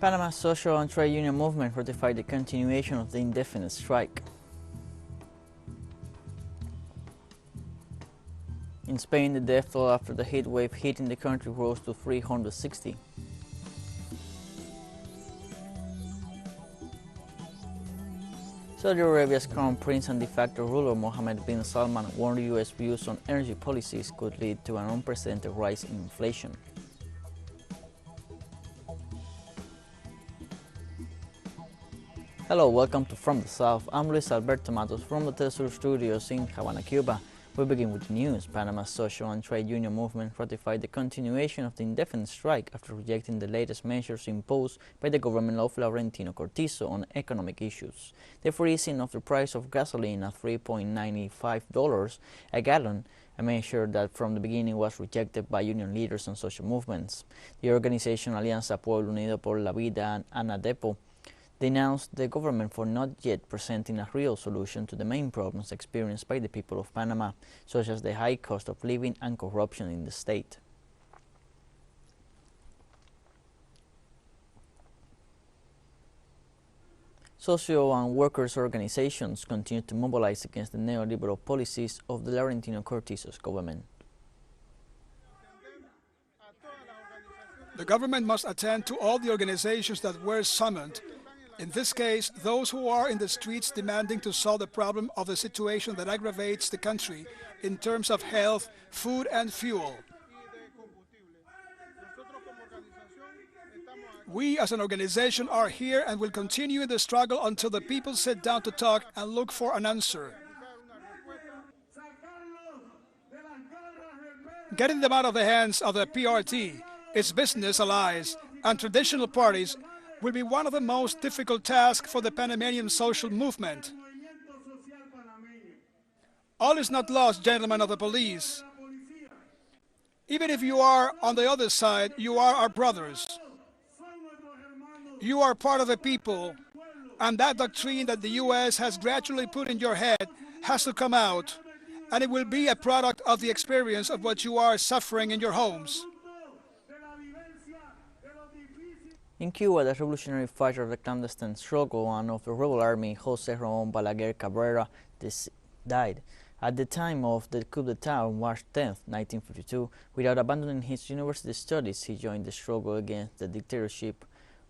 Panama's social and trade union movement ratified the continuation of the indefinite strike. In Spain, the death toll after the heat wave hitting the country rose to 360. Saudi Arabia's crown prince and de facto ruler Mohammed bin Salman warned U.S. views on energy policies could lead to an unprecedented rise in inflation. Hello, welcome to From the South. I'm Luis Alberto Matos from the TeleSUR studios in Havana, Cuba. We begin with the news. Panama's social and trade union movement ratified the continuation of the indefinite strike after rejecting the latest measures imposed by the government of Laurentino Cortizo on economic issues. The freezing of the price of gasoline at $3.95 a gallon, a measure that from the beginning was rejected by union leaders and social movements. The organization Alianza Pueblo Unido por la Vida and ANADEPO denounced the government for not yet presenting a real solution to the main problems experienced by the people of Panama, such as the high cost of living and corruption in the state. Social and workers' organizations continue to mobilize against the neoliberal policies of the Laurentino Cortizo's government. The government must attend to all the organizations that were summoned. In this case, those who are in the streets demanding to solve the problem of the situation that aggravates the country in terms of health, food and fuel. We as an organization are here and will continue in the struggle until the people sit down to talk and look for an answer. Getting them out of the hands of the PRT, its business allies and traditional parties will be one of the most difficult tasks for the Panamanian social movement. All is not lost, gentlemen of the police. Even if you are on the other side, you are our brothers. You are part of the people, and that doctrine that the U.S. has gradually put in your head has to come out, and it will be a product of the experience of what you are suffering in your homes. In Cuba, the revolutionary fighter of the clandestine struggle and of the rebel army, José Ramón Balaguer Cabrera, died at the time of the coup d'etat on March 10, 1952. Without abandoning his university studies, he joined the struggle against the dictatorship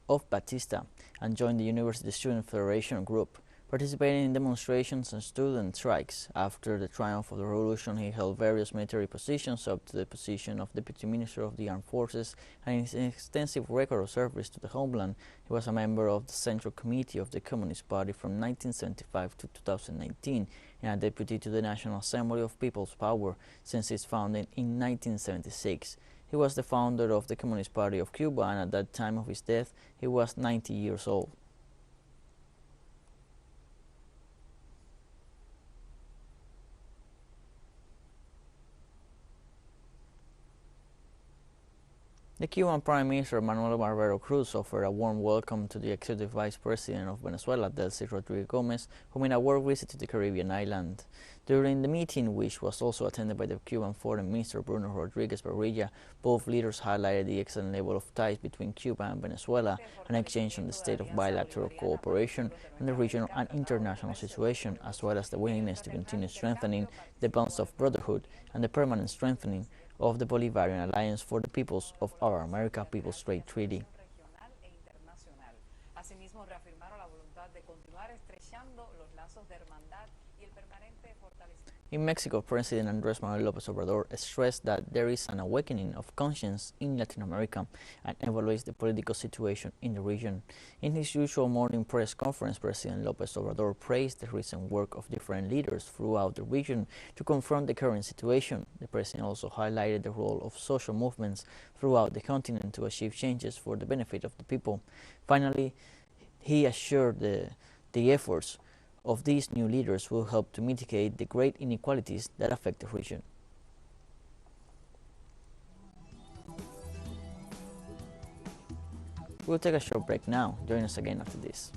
of Batista and joined the University Student Federation group, participating in demonstrations and student strikes. After the triumph of the revolution, he held various military positions up to the position of Deputy Minister of the Armed Forces, and in his extensive record of service to the homeland, he was a member of the Central Committee of the Communist Party from 1975 to 2019 and a deputy to the National Assembly of People's Power since its founding in 1976. He was the founder of the Communist Party of Cuba, and at that time of his death, he was 90 years old. The Cuban Prime Minister Manuel Barbero Cruz offered a warm welcome to the Executive Vice President of Venezuela, Delcy Rodriguez Gomez, who made a work visit to the Caribbean island. During the meeting, which was also attended by the Cuban Foreign Minister Bruno Rodriguez Barrilla, both leaders highlighted the excellent level of ties between Cuba and Venezuela, an exchange on the state of bilateral cooperation and the regional and international situation, as well as the willingness to continue strengthening the bonds of brotherhood and the permanent strengthening of the Bolivarian Alliance for the Peoples of Our America People's Trade Treaty. In Mexico, President Andrés Manuel López Obrador stressed that there is an awakening of conscience in Latin America and evaluates the political situation in the region. In his usual morning press conference, President López Obrador praised the recent work of different leaders throughout the region to confront the current situation. The president also highlighted the role of social movements throughout the continent to achieve changes for the benefit of the people. Finally, he assured the efforts of these new leaders will help to mitigate the great inequalities that affect the region. We'll take a short break now. Join us again after this.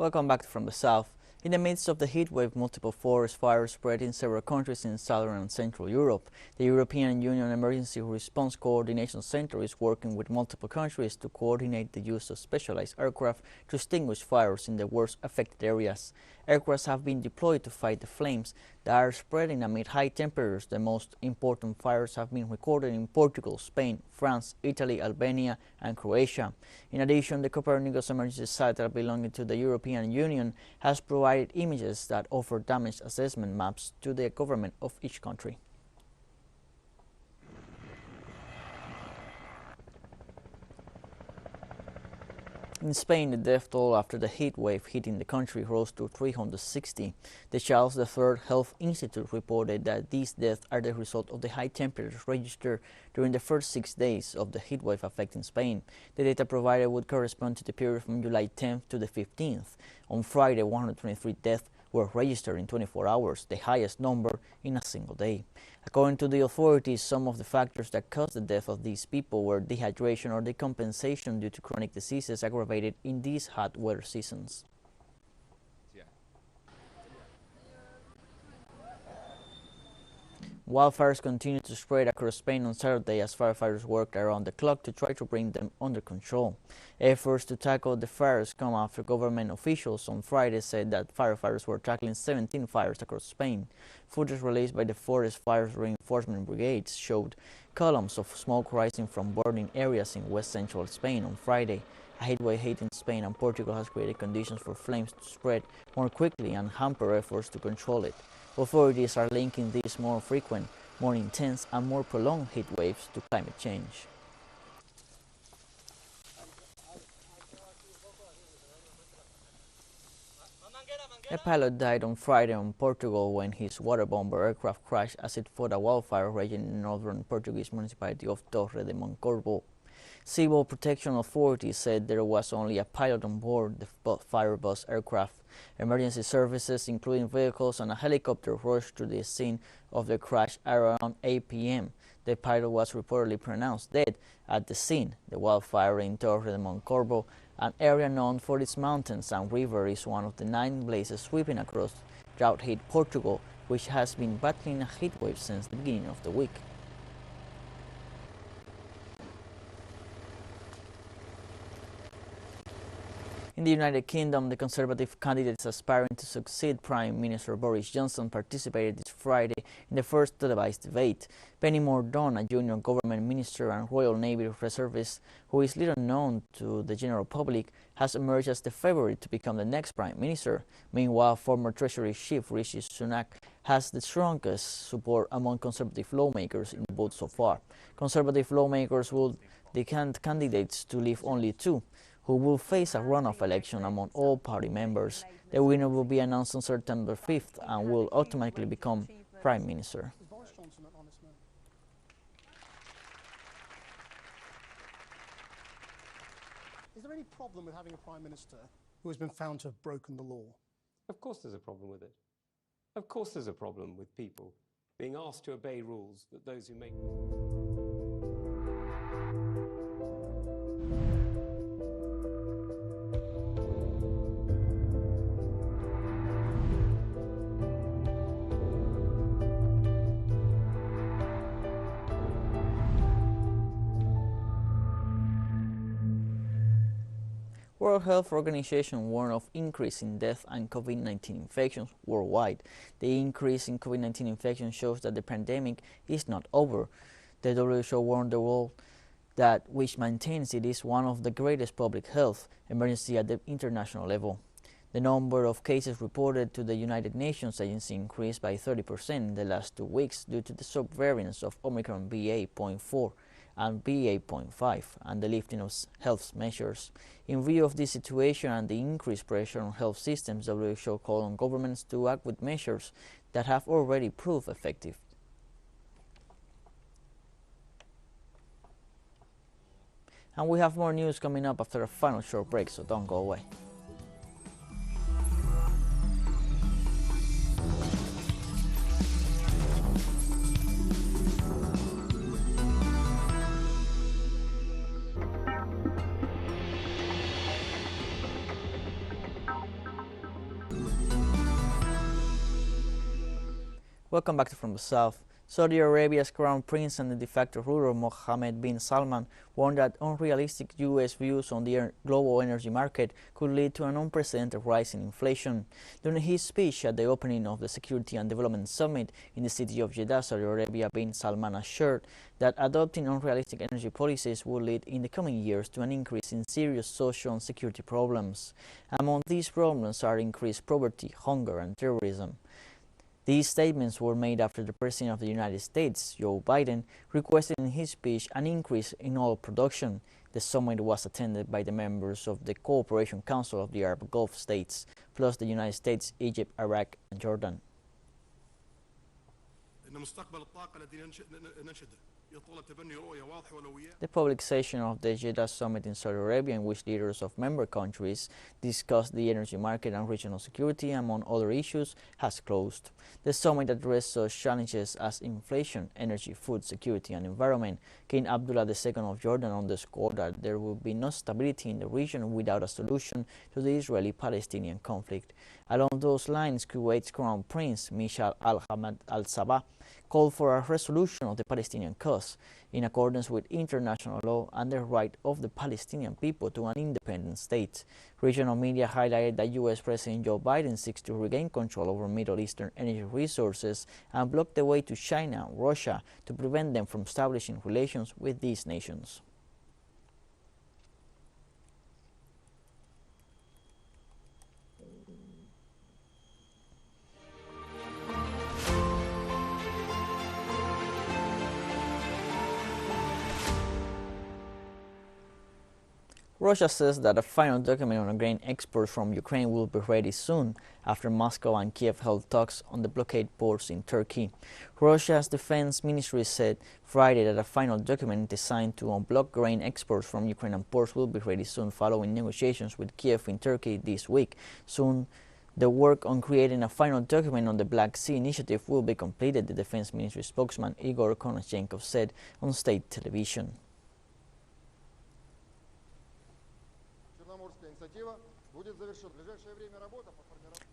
Welcome back from the south. In the midst of the heatwave, multiple forest fires spread in several countries in southern and central Europe. The European Union Emergency Response Coordination Center is working with multiple countries to coordinate the use of specialized aircraft to extinguish fires in the worst affected areas. Aircraft have been deployed to fight the flames that are spreading amid high temperatures. The most important fires have been recorded in Portugal, Spain, France, Italy, Albania and Croatia. In addition, the Copernicus emergency satellite belonging to the European Union has provided images that offer damage assessment maps to the government of each country. In Spain, the death toll after the heat wave hitting the country rose to 360. The Charles III Health Institute reported that these deaths are the result of the high temperatures registered during the first 6 days of the heat wave affecting Spain. The data provided would correspond to the period from July 10th to the 15th. On Friday, 123 deaths were registered in 24 hours, the highest number in a single day. According to the authorities, some of the factors that caused the death of these people were dehydration or decompensation due to chronic diseases aggravated in these hot weather seasons. Wildfires continued to spread across Spain on Saturday as firefighters worked around the clock to try to bring them under control. Efforts to tackle the fires come after government officials on Friday said that firefighters were tackling 17 fires across Spain. Footage released by the Forest Fires Reinforcement Brigades showed columns of smoke rising from burning areas in west central Spain on Friday. A heatwave hitting Spain and Portugal has created conditions for flames to spread more quickly and hamper efforts to control it. Authorities are linking these more frequent, more intense and more prolonged heat waves to climate change. A pilot died on Friday in Portugal when his water bomber aircraft crashed as it fought a wildfire raging in the northern Portuguese municipality of Torre de Moncorvo. Civil protection authorities said there was only a pilot on board the Firebus aircraft. Emergency services, including vehicles and a helicopter, rushed to the scene of the crash around 8 p.m. The pilot was reportedly pronounced dead at the scene. The wildfire in Torre de Moncorvo, an area known for its mountains and river, is one of the 9 blazes sweeping across drought-hit Portugal, which has been battling a heat wave since the beginning of the week. In the United Kingdom, the Conservative candidates aspiring to succeed Prime Minister Boris Johnson participated this Friday in the first televised debate. Penny Mordaunt, a junior government minister and Royal Navy reservist who is little known to the general public, has emerged as the favorite to become the next Prime Minister. Meanwhile, former Treasury Chief Rishi Sunak has the strongest support among Conservative lawmakers in the vote so far. Conservative lawmakers will decant candidates to leave only 2, who will face a runoff election among all party members. The winner will be announced on September 5th and will automatically become Prime Minister. Is there any problem with having a Prime Minister who has been found to have broken the law? Of course there's a problem with it. Of course there's a problem with people being asked to obey rules that those who make World Health Organization warned of increase in death and COVID-19 infections worldwide. The increase in COVID-19 infections shows that the pandemic is not over. The WHO warned the world that which maintains it is one of the greatest public health emergency at the international level. The number of cases reported to the United Nations Agency increased by 30% in the last 2 weeks due to the subvariants of Omicron BA.4 and BA.5 and the lifting of health measures. In view of this situation and the increased pressure on health systems, WHO called on governments to act with measures that have already proved effective. And we have more news coming up after a final short break, so don't go away. Welcome back to From the South. Saudi Arabia's crown prince and the de facto ruler Mohammed bin Salman warned that unrealistic U.S. views on the global energy market could lead to an unprecedented rise in inflation. During his speech at the opening of the Security and Development Summit in the city of Jeddah, Saudi Arabia, bin Salman assured that adopting unrealistic energy policies will lead in the coming years to an increase in serious social and security problems. Among these problems are increased poverty, hunger, and terrorism. These statements were made after the President of the United States, Joe Biden, requested in his speech an increase in oil production. The summit was attended by the members of the Cooperation Council of the Arab Gulf States, plus the United States, Egypt, Iraq, and Jordan. The public session of the Jeddah Summit in Saudi Arabia, in which leaders of member countries discussed the energy market and regional security, among other issues, has closed. The summit addressed such challenges as inflation, energy, food security, and environment. King Abdullah II of Jordan underscored that there will be no stability in the region without a solution to the Israeli-Palestinian conflict. Along those lines, Kuwait's Crown Prince, Mishal al-Hamad al-Sabah, called for a resolution of the Palestinian cause in accordance with international law and the right of the Palestinian people to an independent state. Regional media highlighted that U.S. President Joe Biden seeks to regain control over Middle Eastern energy resources and block the way to China and Russia to prevent them from establishing relations with these nations. Russia says that a final document on grain exports from Ukraine will be ready soon after Moscow and Kiev held talks on the blockade ports in Turkey. Russia's defense ministry said Friday that a final document designed to unblock grain exports from Ukrainian ports will be ready soon following negotiations with Kiev in Turkey this week. Soon, the work on creating a final document on the Black Sea Initiative will be completed, the defense ministry spokesman Igor Konashenkov said on state television.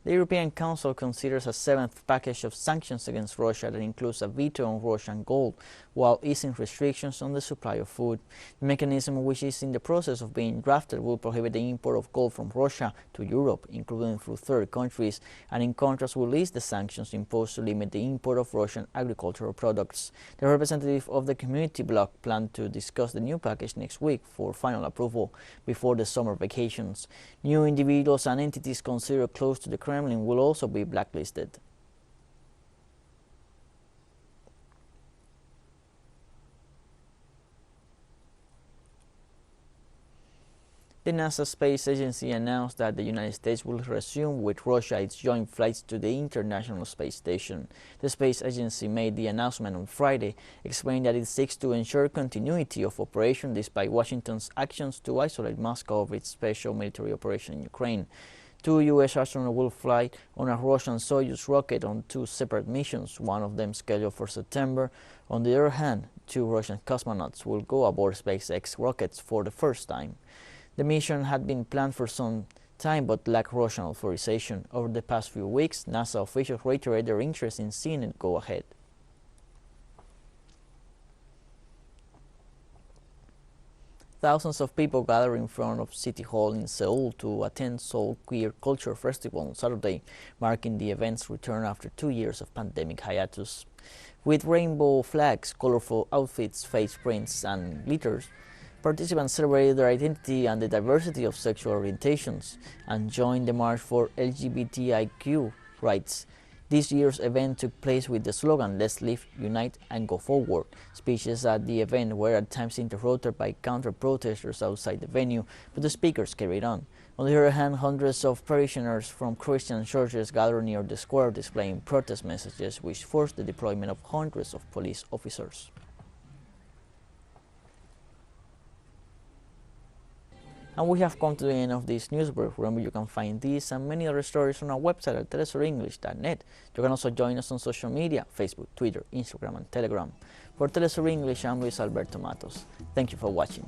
The European Council considers a seventh package of sanctions against Russia that includes a veto on Russian gold, while easing restrictions on the supply of food. The mechanism, which is in the process of being drafted, will prohibit the import of gold from Russia to Europe, including through third countries, and in contrast will ease the sanctions imposed to limit the import of Russian agricultural products. The representative of the community bloc planned to discuss the new package next week for final approval before the summer vacations. New individuals and entities considered close to the Kremlin will also be blacklisted. The NASA Space Agency announced that the United States will resume with Russia its joint flights to the International Space Station. The Space Agency made the announcement on Friday, explaining that it seeks to ensure continuity of operation despite Washington's actions to isolate Moscow of its special military operation in Ukraine. 2 U.S. astronauts will fly on a Russian Soyuz rocket on 2 separate missions, one of them scheduled for September. On the other hand, 2 Russian cosmonauts will go aboard SpaceX rockets for the first time. The mission had been planned for some time but lacked Russian authorization. Over the past few weeks, NASA officials reiterated their interest in seeing it go ahead. Thousands of people gathered in front of City Hall in Seoul to attend Seoul Queer Culture Festival on Saturday, marking the event's return after 2 years of pandemic hiatus. With rainbow flags, colorful outfits, face prints, and glitters, participants celebrated their identity and the diversity of sexual orientations and joined the march for LGBTIQ rights. This year's event took place with the slogan, "Let's live, unite, and go forward." Speeches at the event were at times interrupted by counter-protesters outside the venue, but the speakers carried on. On the other hand, hundreds of parishioners from Christian churches gathered near the square displaying protest messages, which forced the deployment of hundreds of police officers. And we have come to the end of this news break. Remember, you can find these and many other stories on our website at telesurenglish.net. You can also join us on social media, Facebook, Twitter, Instagram, and Telegram. For TeleSUR English, I'm Luis Alberto Matos. Thank you for watching.